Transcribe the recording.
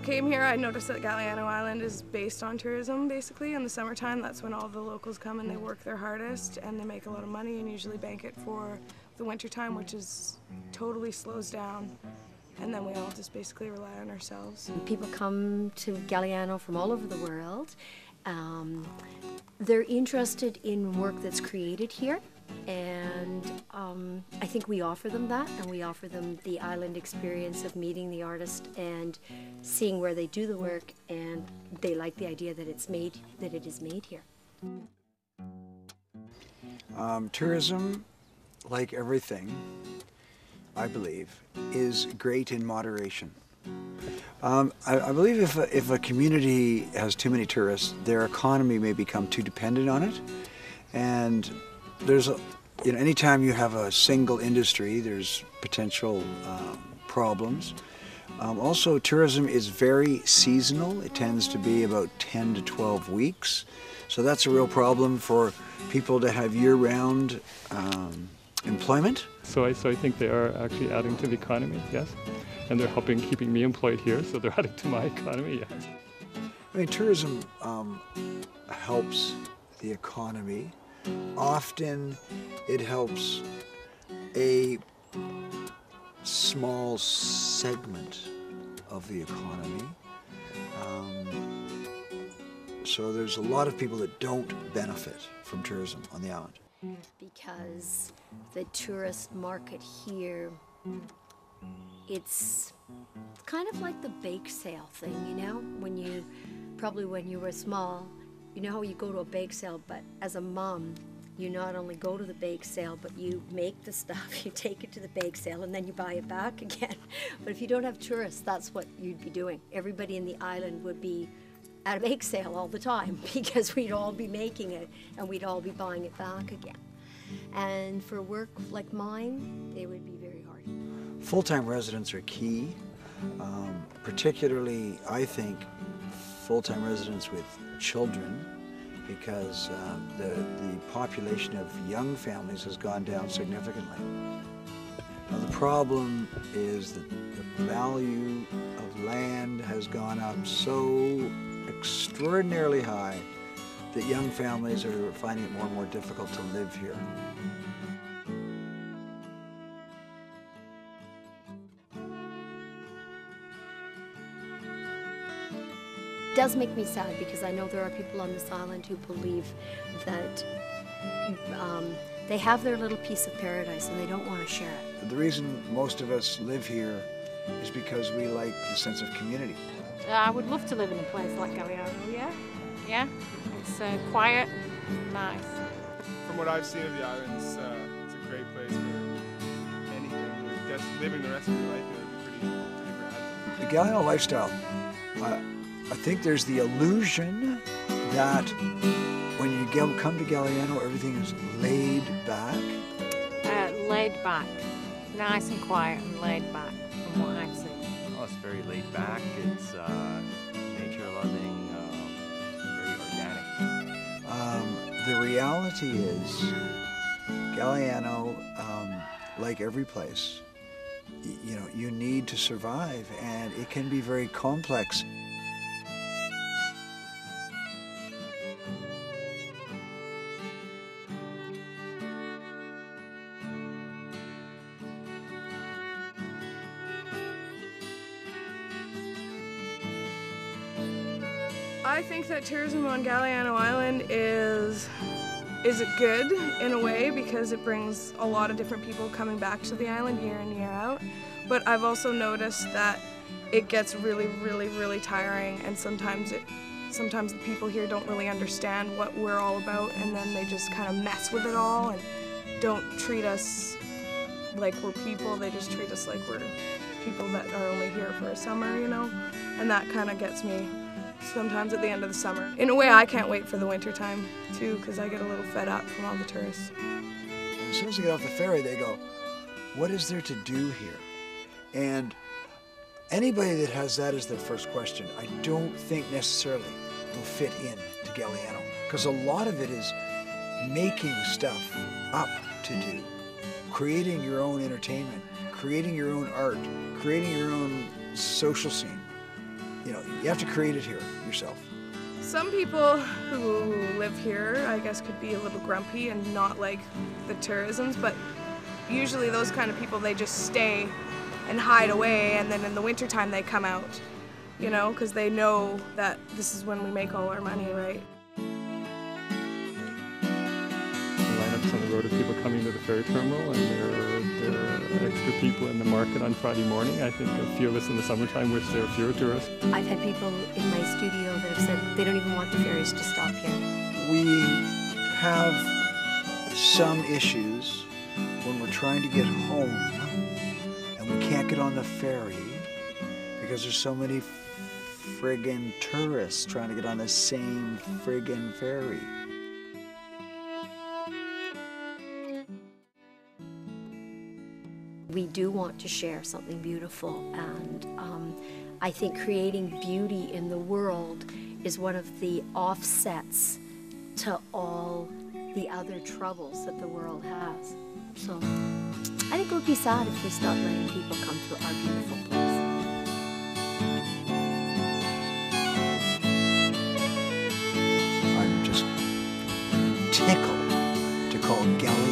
came here, I noticed that Galiano Island is based on tourism, basically. In the summertime, that's when all the locals come and they work their hardest and they make a lot of money and usually bank it for the wintertime, which is totally slows down. And then we all just basically rely on ourselves. People come to Galiano from all over the world. They're interested in work that's created here. And I think we offer them that, and we offer them the island experience of meeting the artist and seeing where they do the work, and they like the idea that it is made here. Tourism, like everything, I believe, is great in moderation. I believe if a community has too many tourists, their economy may become too dependent on it, and there's anytime you have a single industry, there's potential problems. Also, tourism is very seasonal. It tends to be about 10 to 12 weeks. So that's a real problem for people to have year-round employment. So I think they are actually adding to the economy, yes. And they're helping keeping me employed here, so they're adding to my economy, yes. I mean, tourism helps the economy. Often it helps a small segment of the economy. So there's a lot of people that don't benefit from tourism on the island. Because the tourist market here, it's kind of like the bake sale thing, you know? When you were small, you know how you go to a bake sale, but as a mom, you not only go to the bake sale, but you make the stuff, you take it to the bake sale, and then you buy it back again. But if you don't have tourists, that's what you'd be doing. Everybody in the island would be at a bake sale all the time because we'd all be making it and we'd all be buying it back again. And for work like mine, it would be very hard. Full-time residents are key, particularly, I think, full-time residents with children, because the population of young families has gone down significantly. Now, the problem is that the value of land has gone up so extraordinarily high that young families are finding it more and more difficult to live here. It does make me sad because I know there are people on this island who believe that they have their little piece of paradise and they don't want to share it. The reason most of us live here is because we like the sense of community. I would love to live in a place like Galiano, yeah. It's quiet, nice. From what I've seen of the island, it's a great place for anything. Just living the rest of your life, it would be pretty rad. The Galiano lifestyle, I think there's the illusion that when you come to Galiano, everything is laid back. Laid back. Nice and quiet and laid back from what I've seen. Oh, it's very laid back. It's nature loving, very organic. The reality is, Galiano, like every place, you need to survive, and it can be very complex. I think that tourism on Galiano Island is good in a way because it brings a lot of different people coming back to the island year in, year out. But I've also noticed that it gets really, really, really tiring, and sometimes the people here don't really understand what we're all about, and then they just kind of mess with it all and don't treat us like we're people. They just treat us like we're people that are only here for a summer, you know? And that kind of gets me sometimes at the end of the summer. In a way, I can't wait for the winter time too, because I get a little fed up from all the tourists. As soon as they get off the ferry, they go, what is there to do here? And anybody that has that as their first question, I don't think necessarily will fit in to Galiano, because a lot of it is making stuff up to do, creating your own entertainment, creating your own art, creating your own social scene. you know, you have to create it here yourself. Some people who live here, I guess, could be a little grumpy and not like the tourisms, but usually those kind of people, they just stay and hide away, and then in the wintertime they come out, you know, because they know that this is when we make all our money, right? Lineups on the road of people coming to the ferry terminal, and there are extra people in the market on Friday morning. I think a few of us in the summertime wish there were fewer tourists. I've had people in my studio that have said they don't even want the ferries to stop here. We have some issues when we're trying to get home and we can't get on the ferry because there's so many friggin' tourists trying to get on the same friggin' ferry. We do want to share something beautiful, and I think creating beauty in the world is one of the offsets to all the other troubles that the world has. So I think it would be sad if we stopped letting people come to our beautiful place. I'm just tickled to call Galiano